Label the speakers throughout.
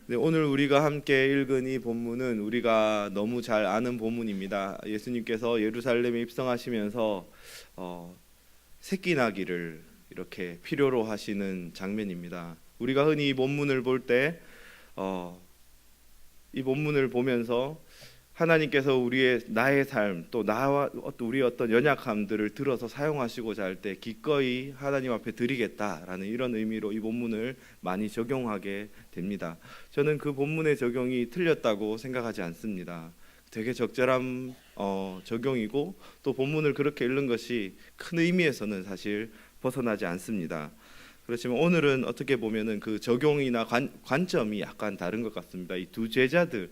Speaker 1: 네, 오늘 우리가 함께 읽은 이 본문은 우리가 너무 잘 아는 본문입니다. 예수님께서 예루살렘에 입성하시면서 새끼 나귀를 이렇게 필요로 하시는 장면입니다. 우리가 흔히 이 본문을 볼 때 이 본문을 보면서 하나님께서 나의 삶, 또 나와 우리의 어떤 연약함들을 들어서 사용하시고자 할 때 기꺼이 하나님 앞에 드리겠다라는 이런 의미로 이 본문을 많이 적용하게 됩니다. 저는 그 본문의 적용이 틀렸다고 생각하지 않습니다. 되게 적절한 적용이고, 또 본문을 그렇게 읽는 것이 큰 의미에서는 사실 벗어나지 않습니다. 그렇지만 오늘은 어떻게 보면은 그 적용이나 관점이 약간 다른 것 같습니다. 이 두 제자들,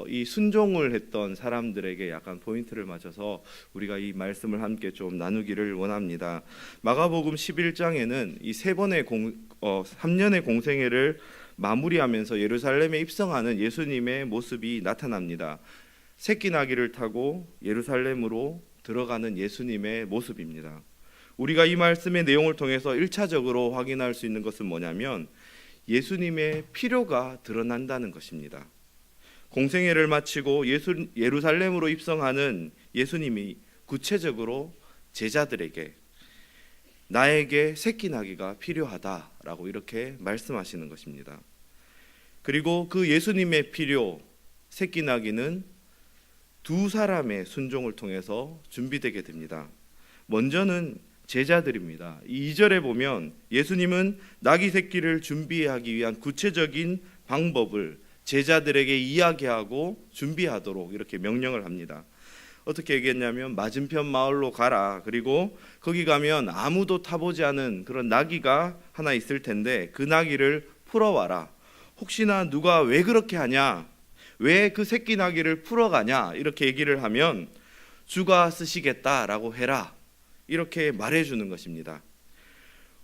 Speaker 1: 이 순종을 했던 사람들에게 약간 포인트를 맞춰서 우리가 이 말씀을 함께 좀 나누기를 원합니다. 마가복음 11장에는 이 3년의 공생애를 마무리하면서 예루살렘에 입성하는 예수님의 모습이 나타납니다. 새끼 나귀를 타고 예루살렘으로 들어가는 예수님의 모습입니다. 우리가 이 말씀의 내용을 통해서 1차적으로 확인할 수 있는 것은 뭐냐면 예수님의 필요가 드러난다는 것입니다. 공생애를 마치고 예루살렘으로 입성하는 예수님이 구체적으로 제자들에게 나에게 새끼 나귀가 필요하다라고 이렇게 말씀하시는 것입니다. 그리고 그 예수님의 필요, 새끼 나귀는 두 사람의 순종을 통해서 준비되게 됩니다. 먼저는 제자들입니다. 이 2절에 보면 예수님은 나귀 새끼를 준비하기 위한 구체적인 방법을 제자들에게 이야기하고 준비하도록 이렇게 명령을 합니다. 어떻게 얘기했냐면 맞은편 마을로 가라. 그리고 거기 가면 아무도 타보지 않은 그런 나귀가 하나 있을 텐데 그 나귀를 풀어와라. 혹시나 누가 왜 그렇게 하냐, 왜 그 새끼 나귀를 풀어가냐 이렇게 얘기를 하면 주가 쓰시겠다라고 해라, 이렇게 말해주는 것입니다.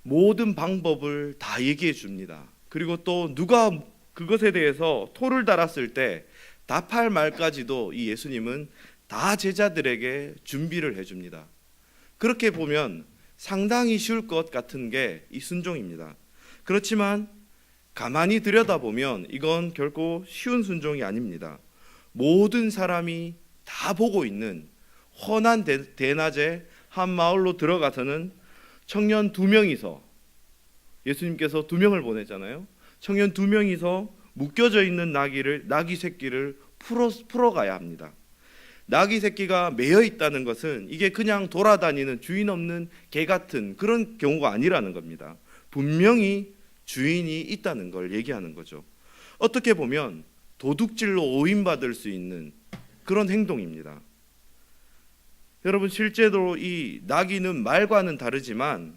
Speaker 1: 모든 방법을 다 얘기해 줍니다. 그리고 또 누가 그것에 대해서 토를 달았을 때 답할 말까지도 이 예수님은 다 제자들에게 준비를 해줍니다. 그렇게 보면 상당히 쉬울 것 같은 게 이 순종입니다. 그렇지만 가만히 들여다보면 이건 결코 쉬운 순종이 아닙니다. 모든 사람이 다 보고 있는 훤한 대낮에 한 마을로 들어가서는 청년 2명이서, 예수님께서 2명을 보내잖아요. 청년 2명이서 묶여져 있는 나귀 새끼를 풀어가야 합니다. 나귀 새끼가 매여 있다는 것은 이게 그냥 돌아다니는 주인 없는 개 같은 그런 경우가 아니라는 겁니다. 분명히 주인이 있다는 걸 얘기하는 거죠. 어떻게 보면 도둑질로 오인받을 수 있는 그런 행동입니다. 여러분, 실제로 이 나귀는 말과는 다르지만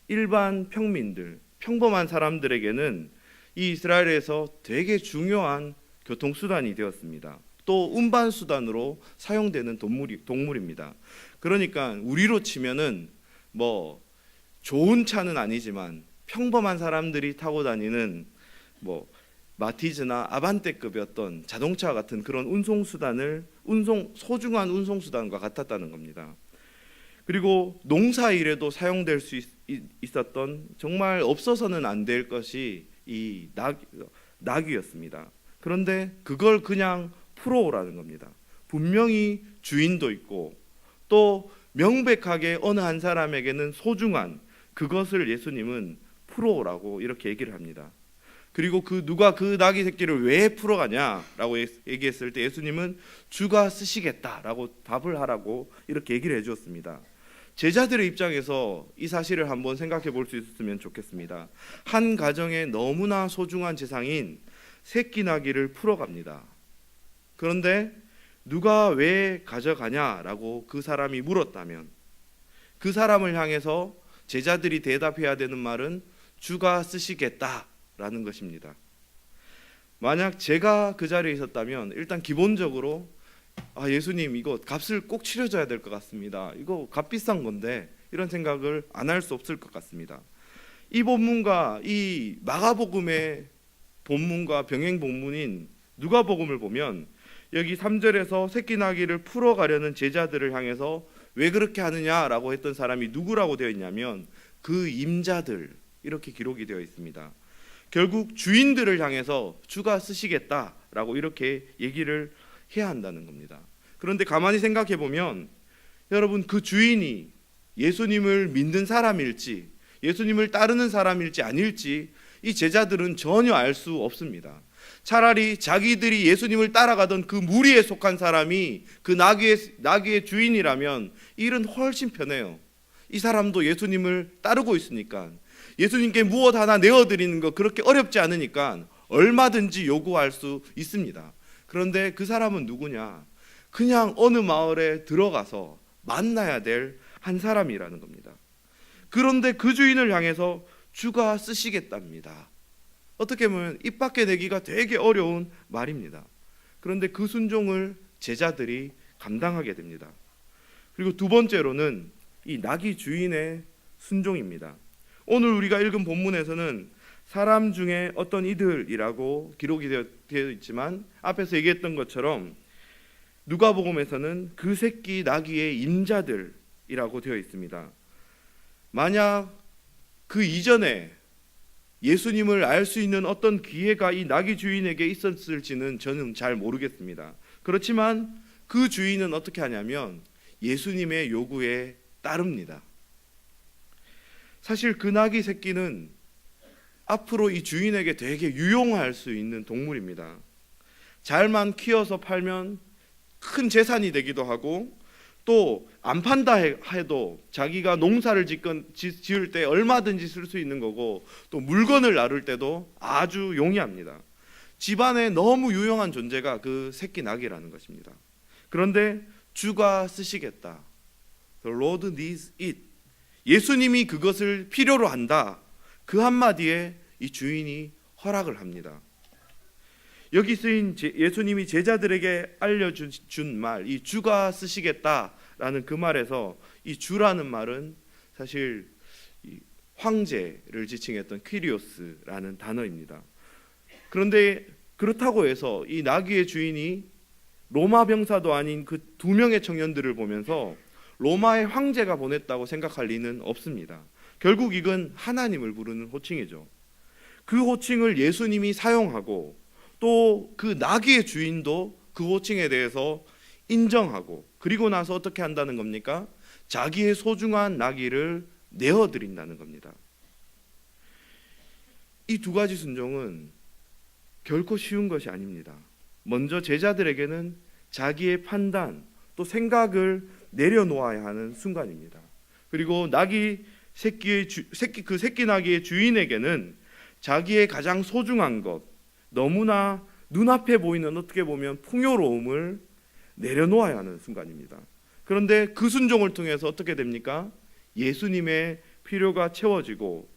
Speaker 1: 일반 평민들, 평범한 사람들에게는 이 이스라엘에서 되게 중요한 교통수단이 되었습니다. 또 운반수단으로 사용되는 동물입니다. 그러니까 우리로 치면은 뭐 좋은 차는 아니지만 평범한 사람들이 타고 다니는 뭐 마티즈나 아반떼급의 어떤 자동차 같은 그런 소중한 운송수단과 같았다는 겁니다. 그리고 농사일에도 사용될 수 있었던 정말 없어서는 안 될 것이 이 나귀였습니다. 그런데 그걸 그냥 풀어오라는 겁니다. 분명히 주인도 있고 또 명백하게 어느 한 사람에게는 소중한 그것을 예수님은 풀어오라고 이렇게 얘기를 합니다. 그리고 누가 그 나귀 새끼를 왜 풀어가냐라고 얘기했을 때 예수님은 주가 쓰시겠다라고 답을 하라고 이렇게 얘기를 해주었습니다. 제자들의 입장에서 이 사실을 한번 생각해 볼 수 있었으면 좋겠습니다. 한 가정에 너무나 소중한 재상인 새끼 나귀를 풀어갑니다. 그런데 누가 왜 가져가냐라고 그 사람이 물었다면 그 사람을 향해서 제자들이 대답해야 되는 말은 주가 쓰시겠다라는 것입니다. 만약 제가 그 자리에 있었다면 일단 기본적으로 예수님 이거 값을 꼭 치러줘야 될 것 같습니다. 이거 값 비싼 건데, 이런 생각을 안 할 수 없을 것 같습니다. 이 본문과 이 마가복음의 본문과 병행 본문인 누가복음을 보면 여기 3절에서 새끼 나귀를 풀어가려는 제자들을 향해서 왜 그렇게 하느냐라고 했던 사람이 누구라고 되어 있냐면 그 임자들, 이렇게 기록이 되어 있습니다. 결국 주인들을 향해서 주가 쓰시겠다라고 이렇게 얘기를 해야 한다는 겁니다. 그런데 가만히 생각해 보면 여러분, 그 주인이 예수님을 믿는 사람일지 예수님을 따르는 사람일지 아닐지 이 제자들은 전혀 알 수 없습니다. 차라리 자기들이 예수님을 따라가던 그 무리에 속한 사람이 그 나귀의 주인이라면 일은 훨씬 편해요. 이 사람도 예수님을 따르고 있으니까, 예수님께 무엇 하나 내어드리는 거 그렇게 어렵지 않으니까 얼마든지 요구할 수 있습니다. 그런데 그 사람은 누구냐? 그냥 어느 마을에 들어가서 만나야 될 한 사람이라는 겁니다. 그런데 그 주인을 향해서 주가 쓰시겠답니다. 어떻게 보면 입 밖에 내기가 되게 어려운 말입니다. 그런데 그 순종을 제자들이 감당하게 됩니다. 그리고 두 번째로는 이 나귀 주인의 순종입니다. 오늘 우리가 읽은 본문에서는 사람 중에 어떤 이들이라고 기록이 되어 있지만 앞에서 얘기했던 것처럼 누가복음에서는 그 새끼 나귀의 임자들이라고 되어 있습니다. 만약 그 이전에 예수님을 알 수 있는 어떤 기회가 이 나귀 주인에게 있었을지는 저는 잘 모르겠습니다. 그렇지만 그 주인은 어떻게 하냐면 예수님의 요구에 따릅니다. 사실 그 나귀 새끼는 앞으로 이 주인에게 되게 유용할 수 있는 동물입니다. 잘만 키워서 팔면 큰 재산이 되기도 하고, 또 안 판다 해도 자기가 농사를 지을 때 얼마든지 쓸 수 있는 거고, 또 물건을 나를 때도 아주 용이합니다. 집안에 너무 유용한 존재가 그 새끼 나귀라는 것입니다. 그런데 주가 쓰시겠다. The Lord needs it. 예수님이 그것을 필요로 한다. 그 한마디에 이 주인이 허락을 합니다. 여기 쓰인 예수님이 제자들에게 알려준 말, 이 주가 쓰시겠다라는 그 말에서 이 주라는 말은 사실 황제를 지칭했던 퀴리오스라는 단어입니다. 그런데 그렇다고 해서 이 나귀의 주인이 로마 병사도 아닌 그 두 명의 청년들을 보면서 로마의 황제가 보냈다고 생각할 리는 없습니다. 결국 이건 하나님을 부르는 호칭이죠. 그 호칭을 예수님이 사용하고 또 그 나귀의 주인도 그 호칭에 대해서 인정하고, 그리고 나서 어떻게 한다는 겁니까? 자기의 소중한 나귀를 내어드린다는 겁니다. 이 두 가지 순종은 결코 쉬운 것이 아닙니다. 먼저 제자들에게는 자기의 판단 또 생각을 내려놓아야 하는 순간입니다. 그리고 그 새끼 나귀의 주인에게는 자기의 가장 소중한 것, 너무나 눈앞에 보이는 어떻게 보면 풍요로움을 내려놓아야 하는 순간입니다. 그런데 그 순종을 통해서 어떻게 됩니까? 예수님의 필요가 채워지고,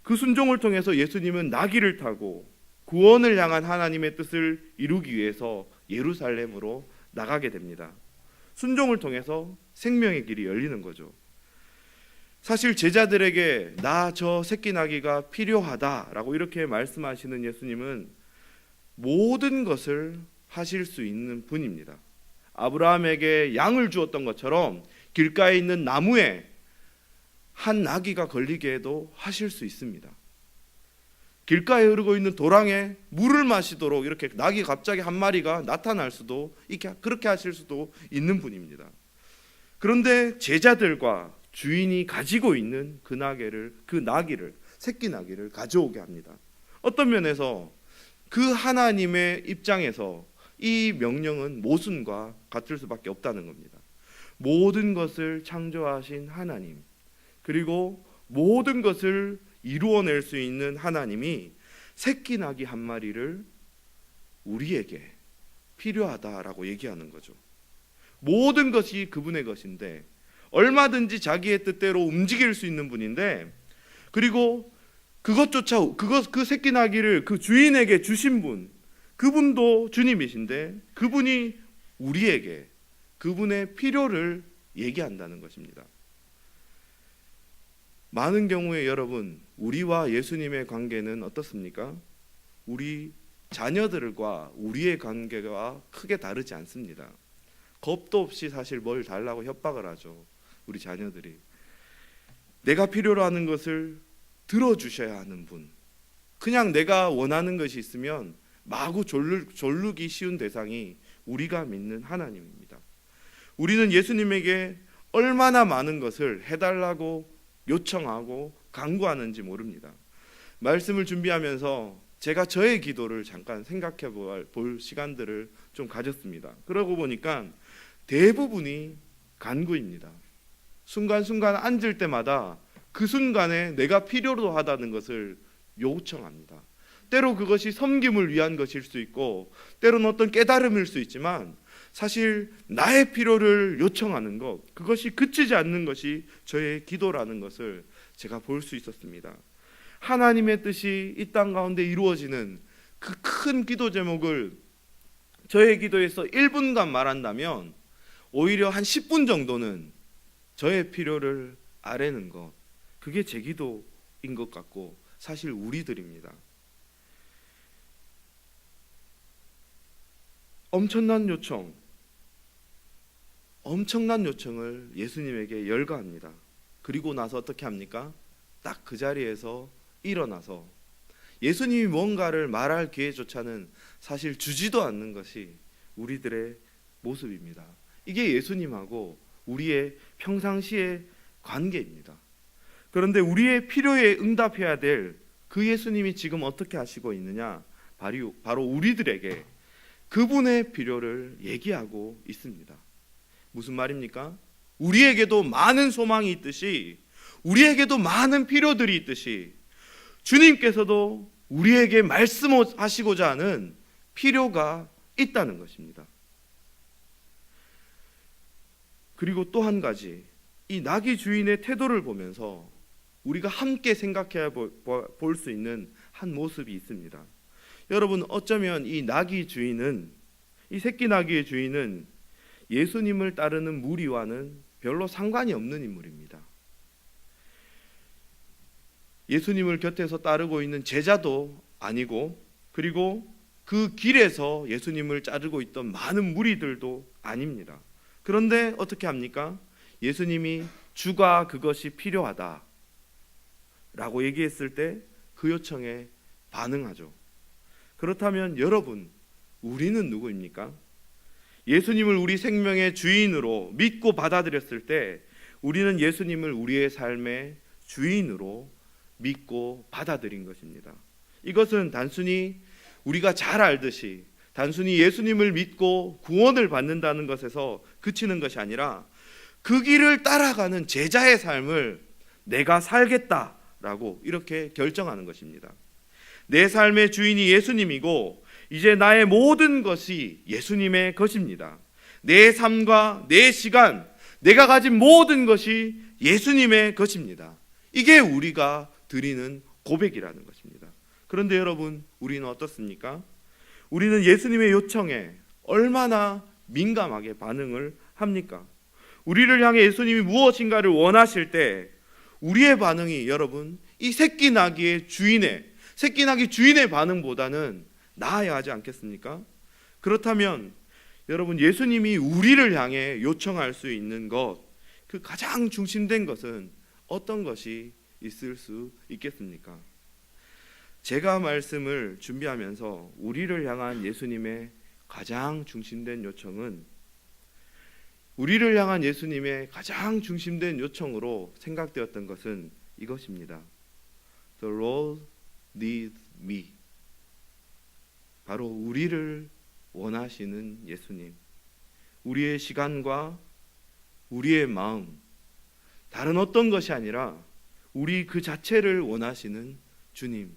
Speaker 1: 그 순종을 통해서 예수님은 나귀를 타고 구원을 향한 하나님의 뜻을 이루기 위해서 예루살렘으로 나가게 됩니다. 순종을 통해서 생명의 길이 열리는 거죠. 사실 제자들에게 나 저 새끼 나귀가 필요하다라고 이렇게 말씀하시는 예수님은 모든 것을 하실 수 있는 분입니다. 아브라함에게 양을 주었던 것처럼 길가에 있는 나무에 한 나귀가 걸리게 해도 하실 수 있습니다. 길가에 흐르고 있는 도랑에 물을 마시도록 이렇게 나귀 갑자기 한 마리가 나타날 수도, 그렇게 하실 수도 있는 분입니다. 그런데 제자들과 주인이 가지고 있는 그 나귀를, 새끼 나귀를 가져오게 합니다. 어떤 면에서 그 하나님의 입장에서 이 명령은 모순과 같을 수밖에 없다는 겁니다. 모든 것을 창조하신 하나님, 그리고 모든 것을 이루어낼 수 있는 하나님이 새끼 나귀 한 마리를 우리에게 필요하다라고 얘기하는 거죠. 모든 것이 그분의 것인데, 얼마든지 자기의 뜻대로 움직일 수 있는 분인데, 그리고 그 새끼 나귀를 그 주인에게 주신 분, 그분도 주님이신데 그분이 우리에게 그분의 필요를 얘기한다는 것입니다. 많은 경우에 여러분, 우리와 예수님의 관계는 어떻습니까? 우리 자녀들과 우리의 관계가 크게 다르지 않습니다. 겁도 없이 사실 뭘 달라고 협박을 하죠. 우리 자녀들이 내가 필요로 하는 것을 들어주셔야 하는 분, 그냥 내가 원하는 것이 있으면 마구 졸르기 쉬운 대상이 우리가 믿는 하나님입니다. 우리는 예수님에게 얼마나 많은 것을 해달라고 요청하고 간구하는지 모릅니다. 말씀을 준비하면서 제가 저의 기도를 잠깐 생각해 볼 시간들을 좀 가졌습니다. 그러고 보니까 대부분이 간구입니다. 순간순간 앉을 때마다 그 순간에 내가 필요로 하다는 것을 요청합니다. 때로 그것이 섬김을 위한 것일 수 있고 때로는 어떤 깨달음일 수 있지만 사실 나의 필요를 요청하는 것, 그것이 그치지 않는 것이 저의 기도라는 것을 제가 볼 수 있었습니다. 하나님의 뜻이 이 땅 가운데 이루어지는 그 큰 기도 제목을 저의 기도에서 1분간 말한다면 오히려 한 10분 정도는 저의 필요를 아뢰는 것, 그게 제 기도인 것 같고 사실 우리들입니다. 엄청난 요청을 예수님에게 열거합니다. 그리고 나서 어떻게 합니까? 딱 그 자리에서 일어나서 예수님이 뭔가를 말할 기회조차는 사실 주지도 않는 것이 우리들의 모습입니다. 이게 예수님하고 우리의 평상시의 관계입니다. 그런데 우리의 필요에 응답해야 될 그 예수님이 지금 어떻게 하시고 있느냐? 바로 우리들에게 그분의 필요를 얘기하고 있습니다. 무슨 말입니까? 우리에게도 많은 소망이 있듯이 우리에게도 많은 필요들이 있듯이 주님께서도 우리에게 말씀하시고자 하는 필요가 있다는 것입니다. 그리고 또 한 가지, 이 나귀 주인의 태도를 보면서 우리가 함께 생각해 볼 수 있는 한 모습이 있습니다. 여러분, 어쩌면 이 나귀 주인은, 이 새끼 나귀의 주인은 예수님을 따르는 무리와는 별로 상관이 없는 인물입니다. 예수님을 곁에서 따르고 있는 제자도 아니고, 그리고 그 길에서 예수님을 따르고 있던 많은 무리들도 아닙니다. 그런데 어떻게 합니까? 예수님이 주가 그것이 필요하다 라고 얘기했을 때 그 요청에 반응하죠. 그렇다면 여러분, 우리는 누구입니까? 예수님을 우리 생명의 주인으로 믿고 받아들였을 때 우리는 예수님을 우리의 삶의 주인으로 믿고 받아들인 것입니다. 이것은 단순히 우리가 잘 알듯이 단순히 예수님을 믿고 구원을 받는다는 것에서 그치는 것이 아니라 그 길을 따라가는 제자의 삶을 내가 살겠다라고 이렇게 결정하는 것입니다. 내 삶의 주인이 예수님이고 이제 나의 모든 것이 예수님의 것입니다. 내 삶과 내 시간, 내가 가진 모든 것이 예수님의 것입니다. 이게 우리가 드리는 고백이라는 것입니다. 그런데 여러분, 우리는 어떻습니까? 우리는 예수님의 요청에 얼마나 민감하게 반응을 합니까? 우리를 향해 예수님이 무엇인가를 원하실 때 우리의 반응이 여러분, 이 새끼 나귀의 주인의 반응보다는 나아야 하지 않겠습니까? 그렇다면 여러분, 예수님이 우리를 향해 요청할 수 있는 것, 그 가장 중심된 것은 어떤 것이 있을 수 있겠습니까? 제가 말씀을 준비하면서 우리를 향한 예수님의 가장 중심된 요청은, 우리를 향한 예수님의 가장 중심된 요청으로 생각되었던 것은 이것입니다. The Lord needs me. 바로 우리를 원하시는 예수님, 우리의 시간과 우리의 마음, 다른 어떤 것이 아니라 우리 그 자체를 원하시는 주님,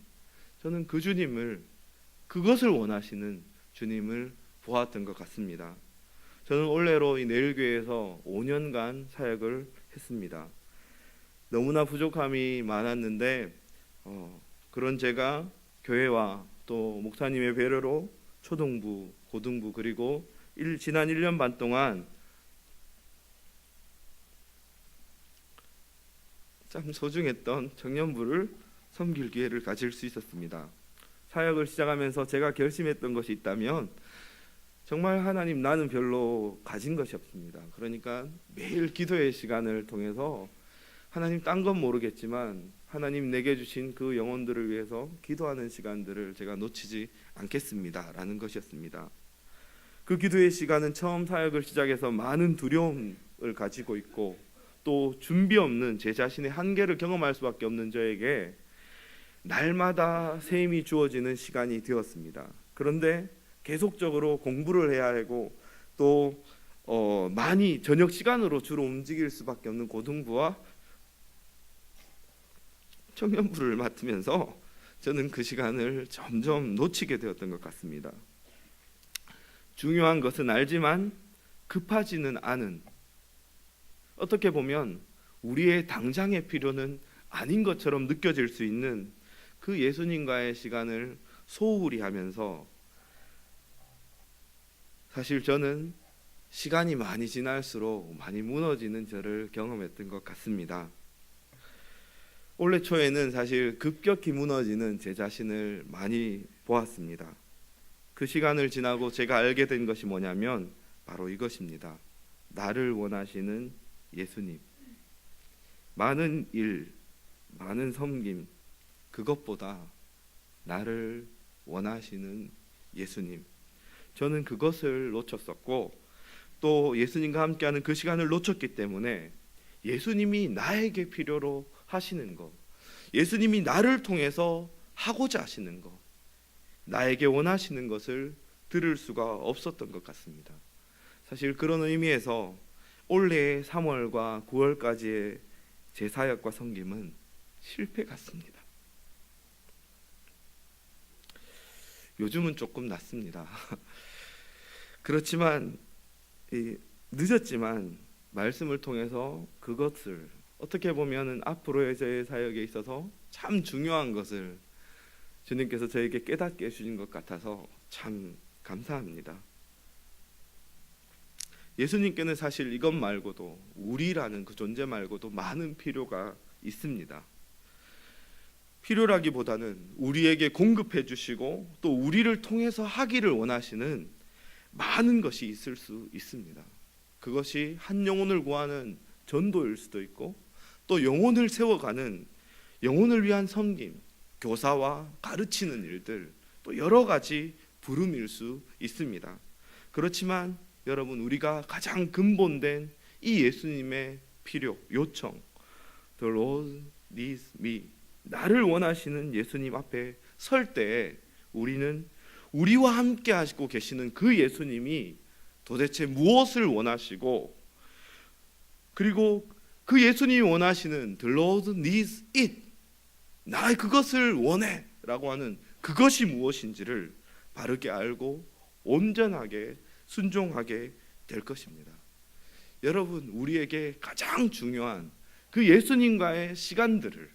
Speaker 1: 저는 그 주님을, 그것을 원하시는 주님을 보았던 것 같습니다. 저는 올해로 이 내일교회에서 5년간 사역을 했습니다. 너무나 부족함이 많았는데 그런 제가 교회와 또 목사님의 배려로 초등부, 고등부, 그리고 지난 1년 반 동안 참 소중했던 청년부를 섬길 기회를 가질 수 있었습니다. 사역을 시작하면서 제가 결심했던 것이 있다면 정말 하나님, 나는 별로 가진 것이 없습니다. 그러니까 매일 기도의 시간을 통해서 하나님, 딴 건 모르겠지만 하나님 내게 주신 그 영혼들을 위해서 기도하는 시간들을 제가 놓치지 않겠습니다라는 것이었습니다. 그 기도의 시간은 처음 사역을 시작해서 많은 두려움을 가지고 있고 또 준비 없는 제 자신의 한계를 경험할 수밖에 없는 저에게 날마다 새 힘이 주어지는 시간이 되었습니다. 그런데 계속적으로 공부를 해야 하고 또 많이 저녁 시간으로 주로 움직일 수밖에 없는 고등부와 청년부를 맡으면서 저는 그 시간을 점점 놓치게 되었던 것 같습니다. 중요한 것은 알지만 급하지는 않은, 어떻게 보면 우리의 당장의 필요는 아닌 것처럼 느껴질 수 있는 그 예수님과의 시간을 소홀히 하면서 사실 저는 시간이 많이 지날수록 많이 무너지는 저를 경험했던 것 같습니다. 올해 초에는 사실 급격히 무너지는 제 자신을 많이 보았습니다. 그 시간을 지나고 제가 알게 된 것이 뭐냐면 바로 이것입니다. 나를 원하시는 예수님. 많은 일, 많은 섬김, 그것보다 나를 원하시는 예수님. 저는 그것을 놓쳤었고 또 예수님과 함께하는 그 시간을 놓쳤기 때문에 예수님이 나에게 필요로 하시는 것, 예수님이 나를 통해서 하고자 하시는 것, 나에게 원하시는 것을 들을 수가 없었던 것 같습니다. 사실 그런 의미에서 올해 3월과 9월까지의 제 사역과 섬김은 실패 같습니다. 요즘은 조금 낫습니다. 그렇지만 늦었지만 말씀을 통해서 그것을 어떻게 보면 앞으로의 저의 사역에 있어서 참 중요한 것을 주님께서 저에게 깨닫게 해주신 것 같아서 참 감사합니다. 예수님께는 사실 이것 말고도 우리라는 그 존재 말고도 많은 필요가 있습니다. 필요라기보다는 우리에게 공급해 주시고 또 우리를 통해서 하기를 원하시는 많은 것이 있을 수 있습니다. 그것이 한 영혼을 구하는 전도일 수도 있고 또 영혼을 세워가는 영혼을 위한 섬김, 교사와 가르치는 일들, 또 여러 가지 부름일 수 있습니다. 그렇지만 여러분, 우리가 가장 근본된 이 예수님의 필요, 요청, The Lord needs me, 나를 원하시는 예수님 앞에 설 때 우리는 우리와 함께 하시고 계시는 그 예수님이 도대체 무엇을 원하시고, 그리고 그 예수님이 원하시는 The Lord needs it, 나 그것을 원해 라고 하는 그것이 무엇인지를 바르게 알고 온전하게 순종하게 될 것입니다. 여러분, 우리에게 가장 중요한 그 예수님과의 시간들을,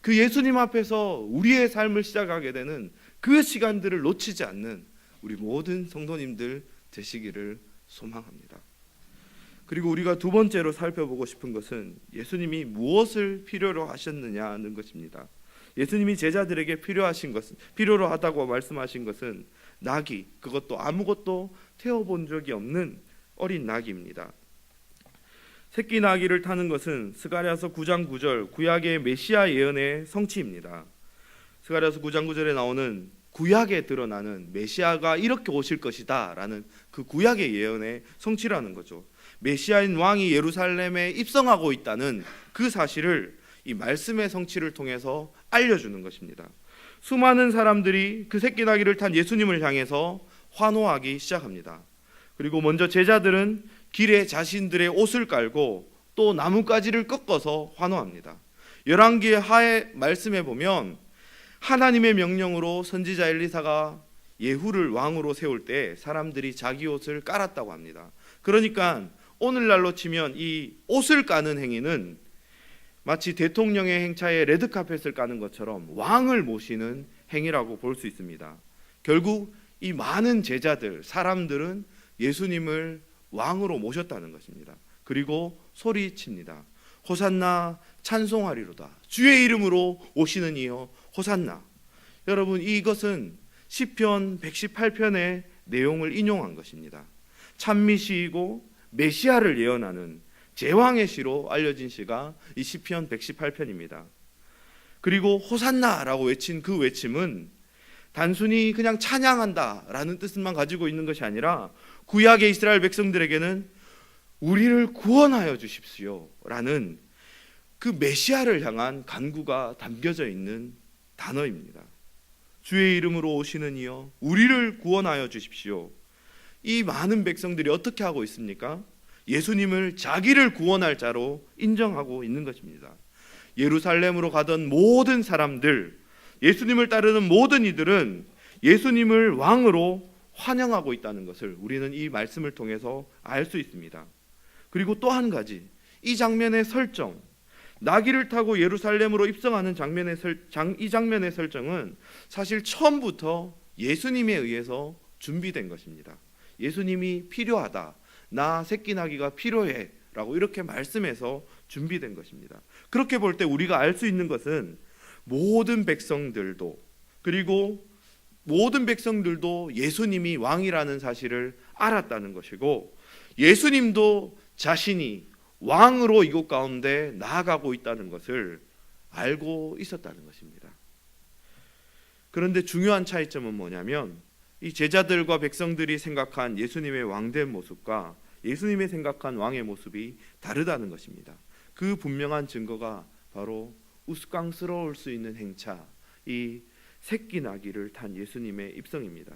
Speaker 1: 그 예수님 앞에서 우리의 삶을 시작하게 되는 그 시간들을 놓치지 않는 우리 모든 성도님들 되시기를 소망합니다. 그리고 우리가 두 번째로 살펴보고 싶은 것은 예수님이 무엇을 필요로 하셨느냐는 것입니다. 예수님이 제자들에게 필요로 하다고 말씀하신 것은 나귀, 그것도 아무것도 태워본 적이 없는 어린 나귀입니다. 새끼 나귀를 타는 것은 스가랴서 9장 9절 구약의 메시아 예언의 성취입니다. 스가랴서 9장 9절에 나오는 구약에 드러나는 메시아가 이렇게 오실 것이다 라는 그 구약의 예언의 성취라는 거죠. 메시아인 왕이 예루살렘에 입성하고 있다는 그 사실을 이 말씀의 성취를 통해서 알려주는 것입니다. 수많은 사람들이 그 새끼 나귀를 탄 예수님을 향해서 환호하기 시작합니다. 그리고 먼저 제자들은 길에 자신들의 옷을 깔고 또 나뭇가지를 꺾어서 환호합니다. 열왕기의 하의 말씀에 보면 하나님의 명령으로 선지자 엘리사가 예후를 왕으로 세울 때 사람들이 자기 옷을 깔았다고 합니다. 그러니까 오늘날로 치면 이 옷을 까는 행위는 마치 대통령의 행차에 레드카펫을 까는 것처럼 왕을 모시는 행위라고 볼 수 있습니다. 결국 이 많은 제자들, 사람들은 예수님을 왕으로 모셨다는 것입니다. 그리고 소리칩니다. 호산나, 찬송하리로다. 주의 이름으로 오시는 이여 호산나. 여러분, 이것은 시편 118편의 내용을 인용한 것입니다. 찬미시이고 메시아를 예언하는 제왕의 시로 알려진 시가 이 시편 118편입니다. 그리고 호산나라고 외친 그 외침은 단순히 그냥 찬양한다라는 뜻만 가지고 있는 것이 아니라 구약의 이스라엘 백성들에게는 우리를 구원하여 주십시오라는 그 메시아를 향한 간구가 담겨져 있는 단어입니다. 주의 이름으로 오시는 이여 우리를 구원하여 주십시오. 이 많은 백성들이 어떻게 하고 있습니까? 예수님을 자기를 구원할 자로 인정하고 있는 것입니다. 예루살렘으로 가던 모든 사람들, 예수님을 따르는 모든 이들은 예수님을 왕으로 환영하고 있다는 것을 우리는 이 말씀을 통해서 알 수 있습니다. 그리고 또 한 가지, 이 장면의 설정, 나귀를 타고 예루살렘으로 입성하는 이 장면의 설정은 사실 처음부터 예수님에 의해서 준비된 것입니다. 예수님이 필요하다, 나 새끼 나귀가 필요해 라고 이렇게 말씀해서 준비된 것입니다. 그렇게 볼 때 우리가 알 수 있는 것은 모든 백성들도, 그리고 모든 백성들도 예수님이 왕이라는 사실을 알았다는 것이고, 예수님도 자신이 왕으로 이곳 가운데 나아가고 있다는 것을 알고 있었다는 것입니다. 그런데 중요한 차이점은 뭐냐면 이 제자들과 백성들이 생각한 예수님의 왕된 모습과 예수님의 생각한 왕의 모습이 다르다는 것입니다. 그 분명한 증거가 바로 우스꽝스러울 수 있는 행차, 이 새끼 나귀를 탄 예수님의 입성입니다.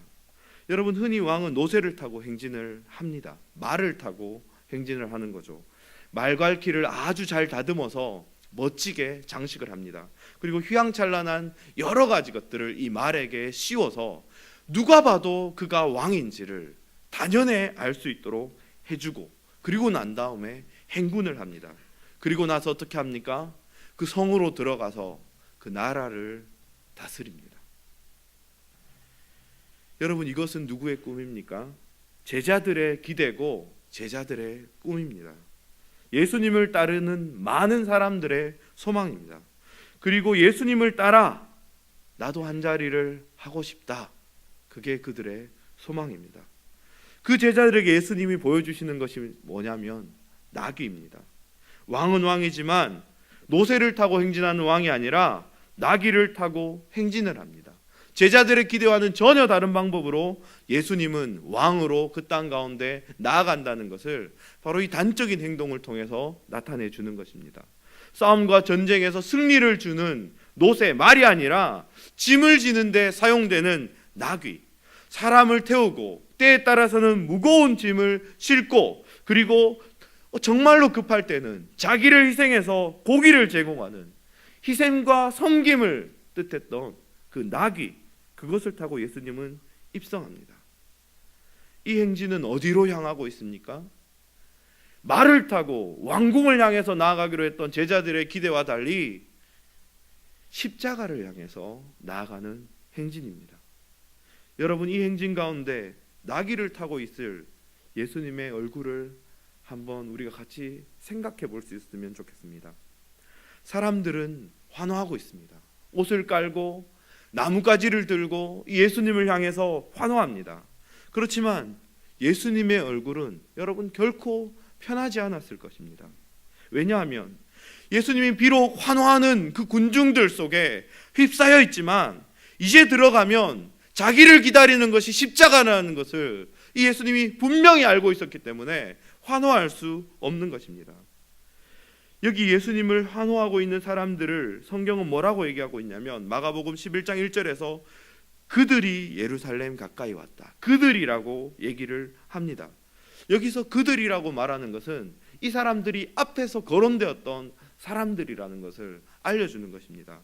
Speaker 1: 여러분, 흔히 왕은 노새를 타고 행진을 합니다. 말을 타고 행진을 하는 거죠. 말괄기를 아주 잘 다듬어서 멋지게 장식을 합니다. 그리고 휘황찬란한 여러 가지 것들을 이 말에게 씌워서 누가 봐도 그가 왕인지를 단연히 알 수 있도록 해주고, 그리고 난 다음에 행군을 합니다. 그리고 나서 어떻게 합니까? 그 성으로 들어가서 그 나라를 다스립니다. 여러분, 이것은 누구의 꿈입니까? 제자들의 기대고 제자들의 꿈입니다. 예수님을 따르는 많은 사람들의 소망입니다. 그리고 예수님을 따라 나도 한 자리를 하고 싶다, 그게 그들의 소망입니다. 그 제자들에게 예수님이 보여주시는 것이 뭐냐면 나귀입니다. 왕은 왕이지만 노새를 타고 행진하는 왕이 아니라 나귀를 타고 행진을 합니다. 제자들의 기대와는 전혀 다른 방법으로 예수님은 왕으로 그 땅 가운데 나아간다는 것을 바로 이 단적인 행동을 통해서 나타내 주는 것입니다. 싸움과 전쟁에서 승리를 주는 노새, 말이 아니라 짐을 지는 데 사용되는 나귀, 사람을 태우고 때에 따라서는 무거운 짐을 싣고, 그리고 정말로 급할 때는 자기를 희생해서 고기를 제공하는 희생과 섬김을 뜻했던 그 나귀, 그것을 타고 예수님은 입성합니다. 이 행진은 어디로 향하고 있습니까? 말을 타고 왕궁을 향해서 나아가기로 했던 제자들의 기대와 달리 십자가를 향해서 나아가는 행진입니다. 여러분, 이 행진 가운데 나귀를 타고 있을 예수님의 얼굴을 한번 우리가 같이 생각해 볼 수 있으면 좋겠습니다. 사람들은 환호하고 있습니다. 옷을 깔고 나뭇가지를 들고 예수님을 향해서 환호합니다. 그렇지만 예수님의 얼굴은 여러분 결코 편하지 않았을 것입니다. 왜냐하면 예수님이 비록 환호하는 그 군중들 속에 휩싸여 있지만 이제 들어가면 자기를 기다리는 것이 십자가라는 것을 이 예수님이 분명히 알고 있었기 때문에 환호할 수 없는 것입니다. 여기 예수님을 환호하고 있는 사람들을 성경은 뭐라고 얘기하고 있냐면 마가복음 11장 1절에서 그들이 예루살렘 가까이 왔다, 그들이라고 얘기를 합니다. 여기서 그들이라고 말하는 것은 이 사람들이 앞에서 거론되었던 사람들이라는 것을 알려주는 것입니다.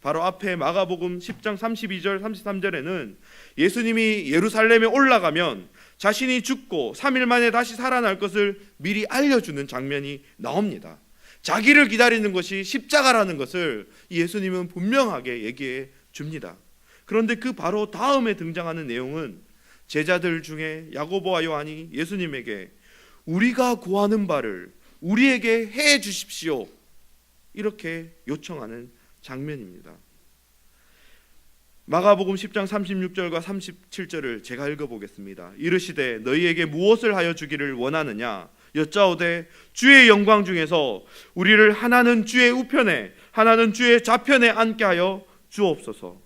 Speaker 1: 바로 앞에 마가복음 10장 32절 33절에는 예수님이 예루살렘에 올라가면 자신이 죽고 3일 만에 다시 살아날 것을 미리 알려주는 장면이 나옵니다. 자기를 기다리는 것이 십자가라는 것을 예수님은 분명하게 얘기해 줍니다. 그런데 그 바로 다음에 등장하는 내용은 제자들 중에 야고보와 요한이 예수님에게 우리가 구하는 바를 우리에게 해 주십시오, 이렇게 요청하는 장면입니다. 마가복음 10장 36절과 37절을 제가 읽어보겠습니다. 이르시되 너희에게 무엇을 하여 주기를 원하느냐?
Speaker 2: 여짜오되 주의 영광 중에서 우리를 하나는 주의 우편에 하나는 주의 좌편에 앉게 하여 주옵소서.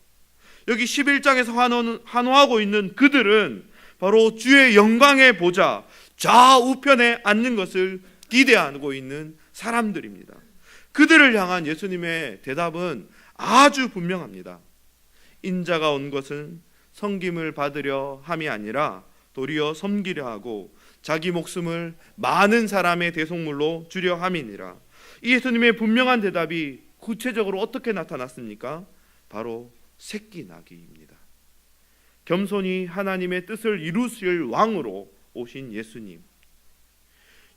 Speaker 2: 여기 11장에서 환호하고 있는 그들은 바로 주의 영광의 보좌 좌우편에 앉는 것을 기대하고 있는 사람들입니다. 그들을 향한 예수님의 대답은 아주 분명합니다. 인자가 온 것은 섬김을 받으려 함이 아니라 도리어 섬기려 하고 자기 목숨을 많은 사람의 대속물로 주려 함이니라. 이 예수님의 분명한 대답이 구체적으로 어떻게 나타났습니까? 바로 새끼 나귀입니다. 겸손히 하나님의 뜻을 이루실 왕으로 오신 예수님.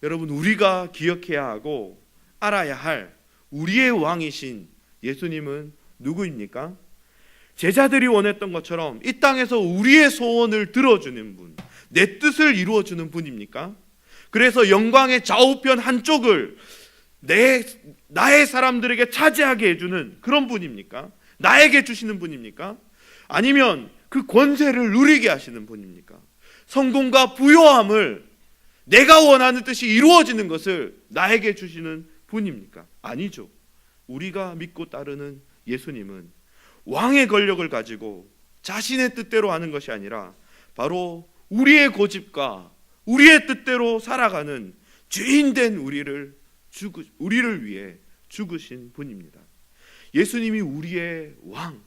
Speaker 2: 여러분, 우리가 기억해야 하고 알아야 할 우리의 왕이신 예수님은 누구입니까? 제자들이 원했던 것처럼 이 땅에서 우리의 소원을 들어주는 분, 내 뜻을 이루어주는 분입니까? 그래서 영광의 좌우편 한쪽을 나의 사람들에게 차지하게 해주는 그런 분입니까? 나에게 주시는 분입니까? 아니면 그 권세를 누리게 하시는 분입니까? 성공과 부요함을 내가 원하는 뜻이 이루어지는 것을 나에게 주시는 분입니까? 아니죠. 우리가 믿고 따르는 예수님은 왕의 권력을 가지고 자신의 뜻대로 하는 것이 아니라 바로 우리의 고집과 우리의 뜻대로 살아가는 죄인된 우리를 위해 죽으신 분입니다. 예수님이 우리의 왕.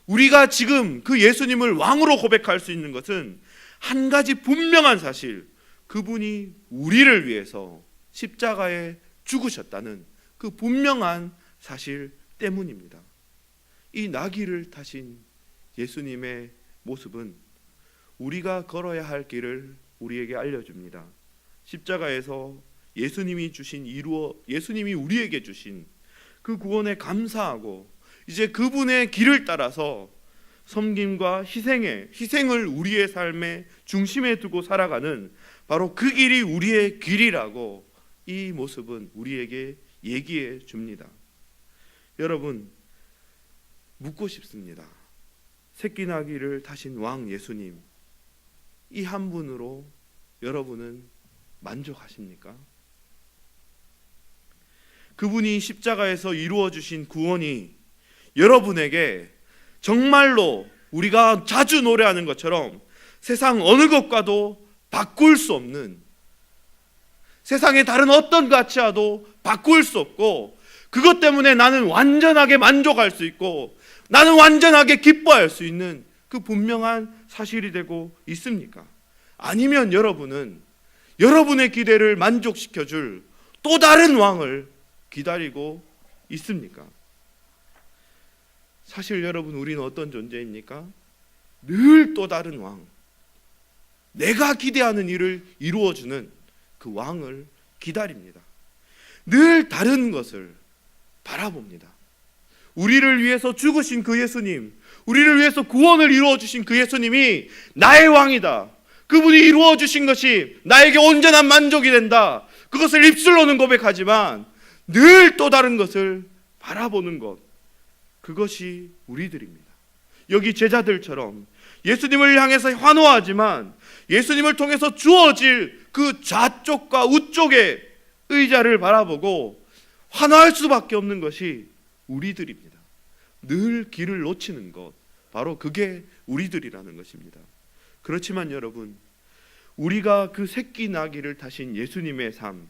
Speaker 2: 우리가 지금 그 예수님을 왕으로 고백할 수 있는 것은 한 가지 분명한 사실, 그분이 우리를 위해서 십자가에 죽으셨다는 그 분명한 사실 때문입니다. 이 나귀를 타신 예수님의 모습은 우리가 걸어야 할 길을 우리에게 알려줍니다. 십자가에서 예수님이 우리에게 주신 그 구원에 감사하고 이제 그분의 길을 따라서 섬김과 희생을 우리의 삶의 중심에 두고 살아가는 바로 그 길이 우리의 길이라고 이 모습은 우리에게 얘기해 줍니다. 여러분, 묻고 싶습니다. 새끼 나귀를 타신 왕 예수님, 이 한 분으로 여러분은 만족하십니까? 그분이 십자가에서 이루어 주신 구원이 여러분에게 정말로 우리가 자주 노래하는 것처럼 세상 어느 것과도 바꿀 수 없는, 세상의 다른 어떤 가치와도 바꿀 수 없고, 그것 때문에 나는 완전하게 만족할 수 있고 나는 완전하게 기뻐할 수 있는 그 분명한 사실이 되고 있습니까? 아니면 여러분은 여러분의 기대를 만족시켜줄 또 다른 왕을 기다리고 있습니까? 사실 여러분, 우리는 어떤 존재입니까? 늘 또 다른 왕, 내가 기대하는 일을 이루어주는 그 왕을 기다립니다. 늘 다른 것을 바라봅니다. 우리를 위해서 죽으신 그 예수님, 우리를 위해서 구원을 이루어주신 그 예수님이 나의 왕이다. 그분이 이루어주신 것이 나에게 온전한 만족이 된다. 그것을 입술로는 고백하지만 늘 또 다른 것을 바라보는 것, 그것이 우리들입니다. 여기 제자들처럼 예수님을 향해서 환호하지만 예수님을 통해서 주어질 그 좌쪽과 우쪽의 의자를 바라보고 환호할 수밖에 없는 것이 우리들입니다. 늘 길을 놓치는 것, 바로 그게 우리들이라는 것입니다. 그렇지만 여러분, 우리가 그 새끼 나귀를 타신 예수님의 삶,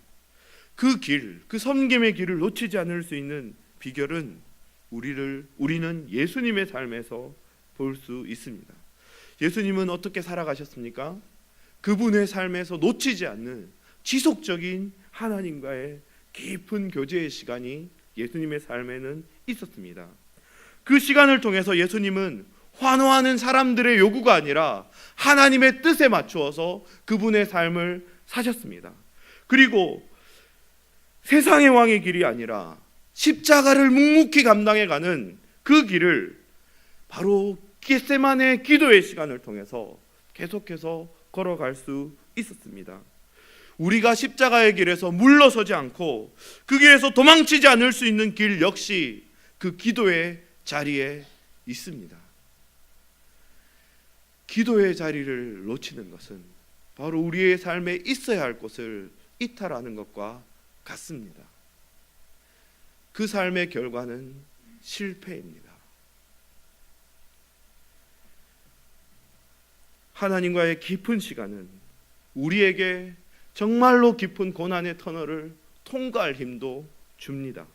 Speaker 2: 그 길, 그 섬김의 길을 놓치지 않을 수 있는 비결은 우리는 예수님의 삶에서 볼 수 있습니다. 예수님은 어떻게 살아가셨습니까? 그분의 삶에서 놓치지 않는 지속적인 하나님과의 깊은 교제의 시간이 예수님의 삶에는 있었습니다. 그 시간을 통해서 예수님은 환호하는 사람들의 요구가 아니라 하나님의 뜻에 맞추어서 그분의 삶을 사셨습니다. 그리고 세상의 왕의 길이 아니라 십자가를 묵묵히 감당해가는 그 길을 바로 겟세마네 기도의 시간을 통해서 계속해서 걸어갈 수 있었습니다. 우리가 십자가의 길에서 물러서지 않고 그 길에서 도망치지 않을 수 있는 길 역시 그 기도의 자리에 있습니다. 기도의 자리를 놓치는 것은 바로 우리의 삶에 있어야 할 것을 이탈하는 것과 같습니다. 그 삶의 결과는 실패입니다. 하나님과의 깊은 시간은 우리에게 정말로 깊은 고난의 터널을 통과할 힘도 줍니다.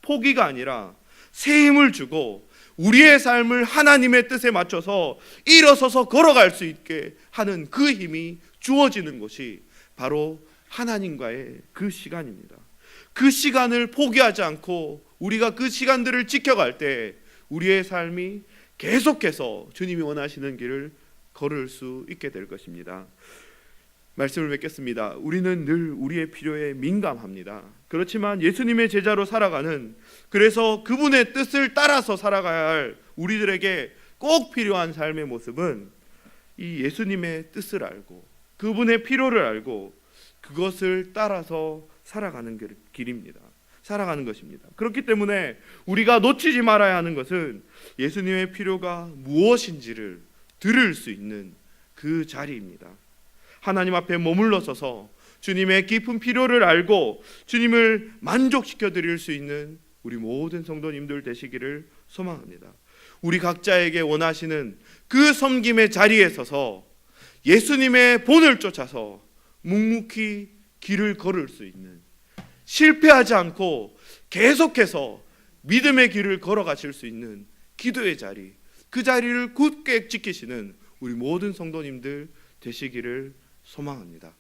Speaker 2: 포기가 아니라 새 힘을 주고 우리의 삶을 하나님의 뜻에 맞춰서 일어서서 걸어갈 수 있게 하는 그 힘이 주어지는 것이 바로 하나님과의 그 시간입니다. 그 시간을 포기하지 않고 우리가 그 시간들을 지켜갈 때 우리의 삶이 계속해서 주님이 원하시는 길을 걸을 수 있게 될 것입니다. 말씀을 맺겠습니다. 우리는 늘 우리의 필요에 민감합니다. 그렇지만 예수님의 제자로 살아가는, 그래서 그분의 뜻을 따라서 살아가야 할 우리들에게 꼭 필요한 삶의 모습은 이 예수님의 뜻을 알고 그분의 필요를 알고 그것을 따라서 살아가는 길입니다. 살아가는 것입니다. 그렇기 때문에 우리가 놓치지 말아야 하는 것은 예수님의 필요가 무엇인지를 들을 수 있는 그 자리입니다. 하나님 앞에 머물러 서서 주님의 깊은 필요를 알고 주님을 만족시켜 드릴 수 있는 우리 모든 성도님들 되시기를 소망합니다. 우리 각자에게 원하시는 그 섬김의 자리에 서서 예수님의 본을 쫓아서 묵묵히 길을 걸을 수 있는, 실패하지 않고 계속해서 믿음의 길을 걸어가실 수 있는 기도의 자리, 그 자리를 굳게 지키시는 우리 모든 성도님들 되시기를 소망합니다.